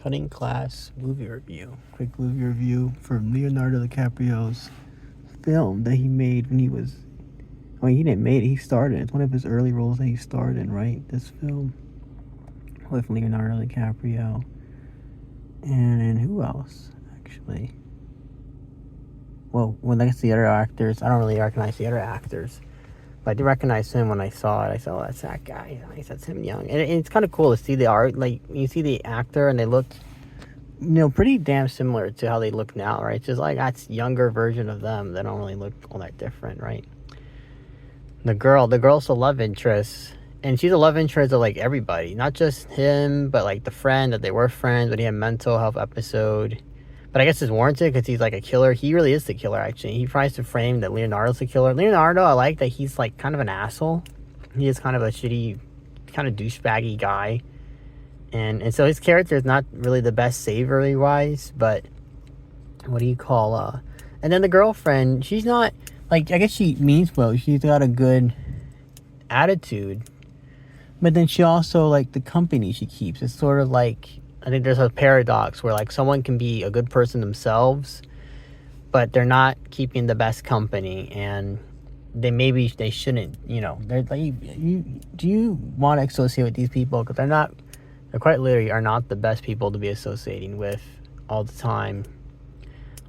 Cutting Class movie review. Quick movie review from Leonardo DiCaprio's film that he made when he was... I mean, he didn't make it, he starred in it. It's one of his early roles that he starred in, right? This film with Leonardo DiCaprio. And who else, actually? Well, when I guess the other actors, I don't really recognize the other actors. But I did recognize him when I saw it. I saw, oh, that's that guy. Nice, that's him young. And it's kind of cool to see the art. Like, you see the actor and they look, pretty damn similar to how they look now, right? It's just like, that's younger version of them. They don't really look all that different, right? The girl's a love interest. And she's a love interest of, like, everybody. Not just him, but, like, the friend that they were friends, but he had a mental health episode. But I guess it's warranted because he's like a killer. He really is the killer, actually. He tries to frame that Leonardo's the killer. Leonardo, I like that he's like kind of an asshole. He is kind of a shitty, kind of douchebaggy guy. And so his character is not really the best savory wise, but what do you call and then the girlfriend, she's not like, I guess she means well. She's got a good attitude. But then she also, like, the company she keeps, it's sort of like, I think there's a paradox where, like, someone can be a good person themselves, but they're not keeping the best company, and they shouldn't, they're like, do you want to associate with these people? Because they quite literally are not the best people to be associating with all the time.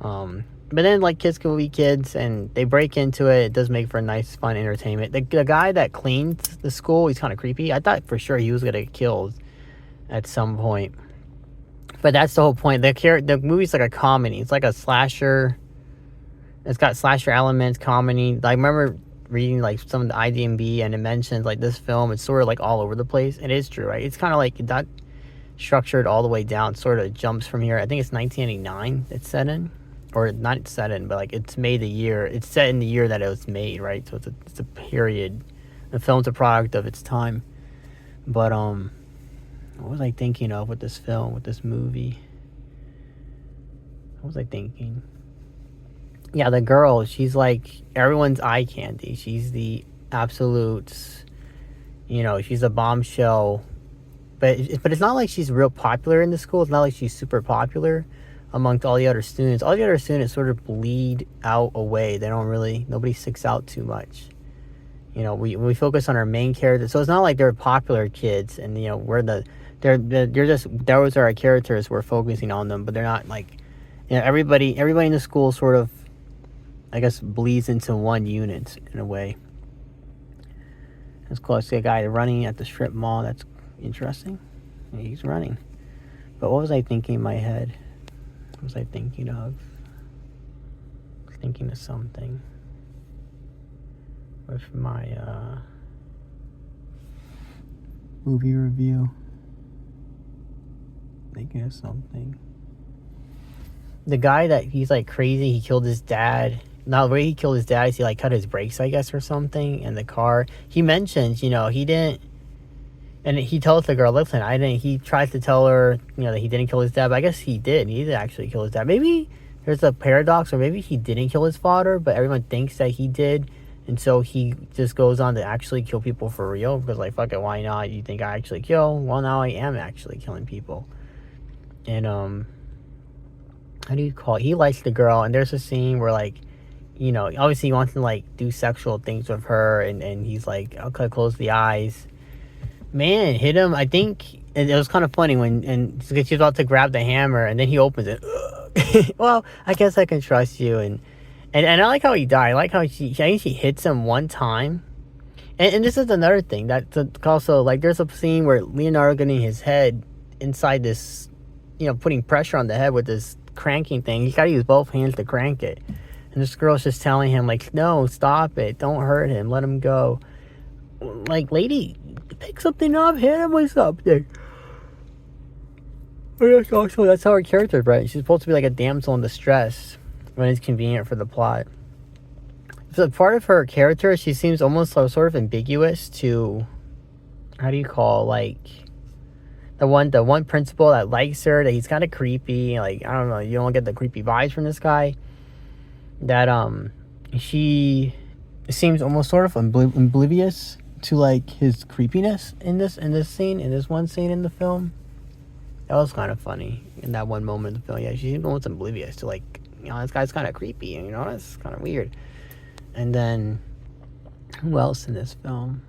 But then, like, kids can be kids, and they break into it. It does make for a nice, fun entertainment. The guy that cleans the school, he's kind of creepy. I thought for sure he was going to get killed at some point. But that's the whole point. The movie's like a comedy. It's like a slasher. It's got slasher elements, comedy. Like, I remember reading, like, some of the IMDb, and it mentions, like, this film, it's sort of, like, all over the place. It is true, right? It's kind of, like, not structured all the way down. Sort of jumps from here. I think it's 1989 it's set in. Or not set in, but, like, it's made the year. It's set in the year that it was made, right? So it's a period. The film's a product of its time. But, what was I thinking of with this film, with this movie? What was I thinking? Yeah, the girl, she's like everyone's eye candy. She's the absolute, she's a bombshell. But it's not like she's real popular in the school. It's not like she's super popular amongst all the other students. All the other students sort of bleed out away. Nobody sticks out too much. We focus on our main characters. So it's not like they're popular kids and, those are our characters, we're focusing on them, but they're not like, everybody in the school sort of, I guess, bleeds into one unit in a way. It's close to a guy running at the strip mall. That's interesting. He's running. But what was I thinking in my head? What was I thinking of? I was thinking of something with my movie review. Thinking of something. The guy that he's like crazy, he killed his dad. Now the way he killed his dad is he like cut his brakes, I guess, or something in the car. He mentions, he didn't, and he tells the girl, listen, he tries to tell her, that he didn't kill his dad, but I guess he did. He did actually kill his dad. Maybe there's a paradox, or maybe he didn't kill his father, but everyone thinks that he did. And so he just goes on to actually kill people for real, because, like, fuck it, why not? You think I actually kill? Well, now I am actually killing people. And, how do you call it? He likes the girl, and there's a scene where, like, obviously he wants to, like, do sexual things with her, and he's like, okay, close the eyes. Man, hit him. I think, and it was kind of funny when she's about to grab the hammer, and then he opens it. Well, I guess I can trust you, and I like how he died. I like how I think she hits him one time. And this is another thing that's also, like, there's a scene where Leonardo getting his head inside this, putting pressure on the head with this cranking thing. He's got to use both hands to crank it. And this girl's just telling him, like, no, stop it. Don't hurt him. Let him go. Like, lady, pick something up. Hit him with something. That's how her character is, right? She's supposed to be like a damsel in distress when it's convenient for the plot. So part of her character, she seems almost sort of ambiguous to, how do you call, like, the one principal that likes her, that he's kind of creepy, like, I don't know, you don't get the creepy vibes from this guy, that she seems almost sort of oblivious to, like, his creepiness in this one scene in the film. That was kind of funny in that one moment of the film. Yeah, she was oblivious to, like, this guy's kind of creepy, it's kind of weird. And then, who else in this film?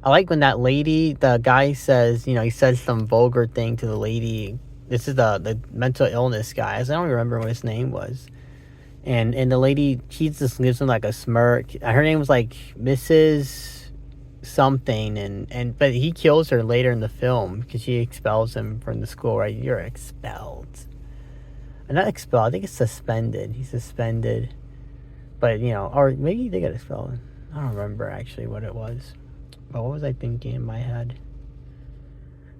I like when that lady, the guy says, he says some vulgar thing to the lady. This is the mental illness guy. I don't remember what his name was. And the lady, she just gives him like a smirk. Her name was like Mrs. something, but he kills her later in the film because she expels him from the school, right? You're expelled. Not expelled, I think it's suspended. He's suspended. But, or maybe they got expelled. I don't remember actually what it was. But what was I thinking in my head?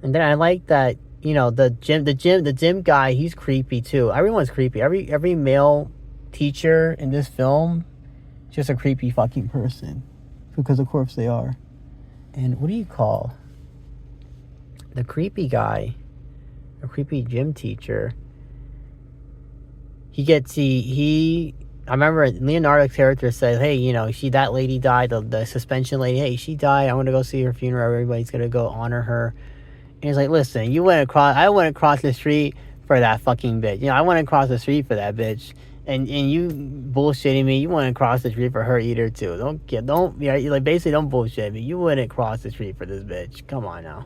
And then I like that, the gym guy, he's creepy too. Everyone's creepy. Every male teacher in this film is just a creepy fucking person. Because of course they are. And what do you call the creepy guy, a creepy gym teacher? I remember Leonardo's character said, hey, that lady died, the suspension lady, hey, she died, I want to go see her funeral, everybody's going to go honor her. And he's like, listen, I went across the street for that fucking bitch. I went across the street for that bitch. And you bullshitting me, you went across the street for her either too. Basically don't bullshit me. You wouldn't cross the street for this bitch. Come on now.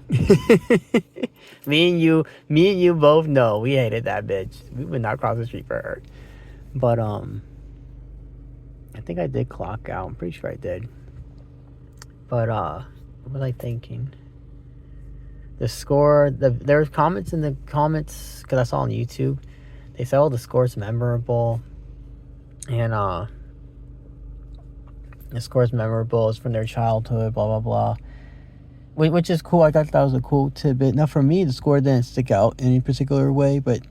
me and you both know we hated that bitch. We would not cross the street for her. But I think I did clock out. I'm pretty sure I did. But what was I thinking? The score, there's comments in the comments, because I saw on YouTube, they said, oh, the score's memorable. And the score's memorable, it's from their childhood, blah, blah, blah. Which is cool. I thought that was a cool tidbit. Now, for me, the score didn't stick out in any particular way, but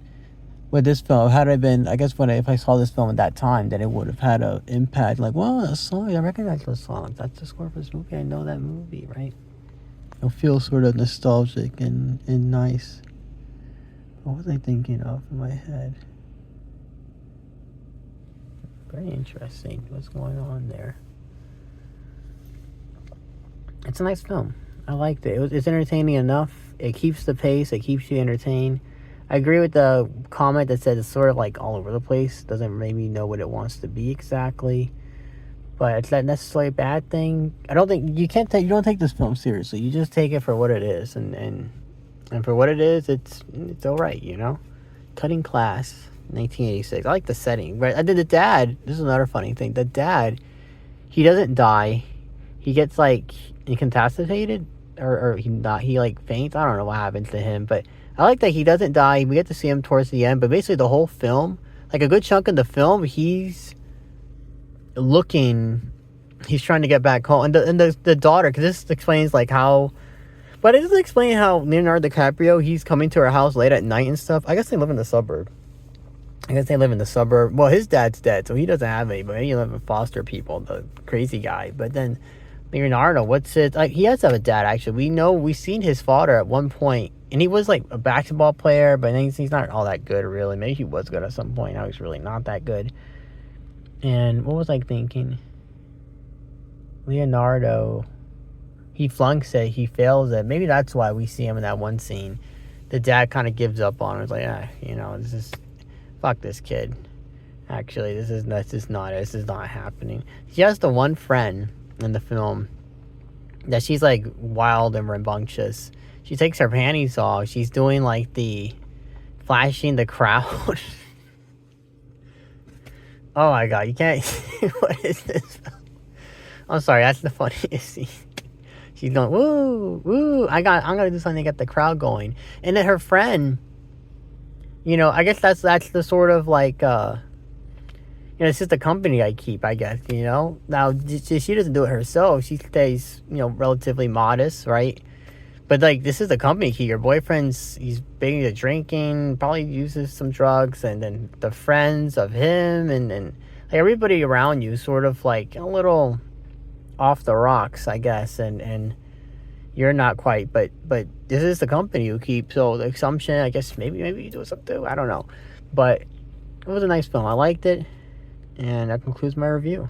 with this film, had I been, I guess if I saw this film at that time, then it would have had an impact. Like, well, that song, I recognize those songs. That's the score for this movie. I know that movie, right? It'll feel sort of nostalgic and nice. What was I thinking of in my head? Very interesting. What's going on there? It's a nice film. I liked it. It's entertaining enough. It keeps the pace. It keeps you entertained. I agree with the comment that said it's sort of like all over the place. Doesn't maybe know what it wants to be exactly. But it's not necessarily a bad thing. I don't think you don't take this film seriously. You just take it for what it is, and for what it is, it's all right, Cutting Class, 1986. I like the setting. Right? I did the dad. This is another funny thing. The dad, he doesn't die. He gets like incapacitated, or he like faints. I don't know what happens to him, but I like that he doesn't die. We get to see him towards the end, but basically the whole film, like a good chunk of the film, he's trying to get back home. And the daughter, because this explains like how, but it doesn't explain how Leonardo DiCaprio, he's coming to her house late at night and stuff. I guess they live in the suburb. Well, his dad's dead, so he doesn't have anybody. He lives with foster people, the crazy guy. But then Leonardo, what's it like? He has to have a dad, actually. We've seen his father at one point, and he was like a basketball player, but he's not all that good, really. Maybe he was good at some point. Now he's really not that good. And what was I thinking? Leonardo, he flunks it, he fails it. Maybe that's why we see him in that one scene. The dad kind of gives up on him. It's like, this is, fuck this kid. Actually, this is not happening. She has the one friend in the film that she's like wild and rambunctious. She takes her panties off. She's doing like the flashing the crowd. Oh my god, you can't. What is this? I'm sorry, that's the funniest scene. She's going, woo, woo. I'm gonna do something to get the crowd going. And then her friend, I guess that's the sort of like, it's just the company I keep, I guess, Now, she doesn't do it herself. She stays, relatively modest, right? But, like, this is the company key. Your boyfriend's, he's big into drinking, probably uses some drugs, and then the friends of him, and like, everybody around you sort of, like, a little off the rocks, I guess, and you're not quite, but this is the company you keep, so the assumption, I guess, maybe you do something too, I don't know. But it was a nice film. I liked it, and that concludes my review.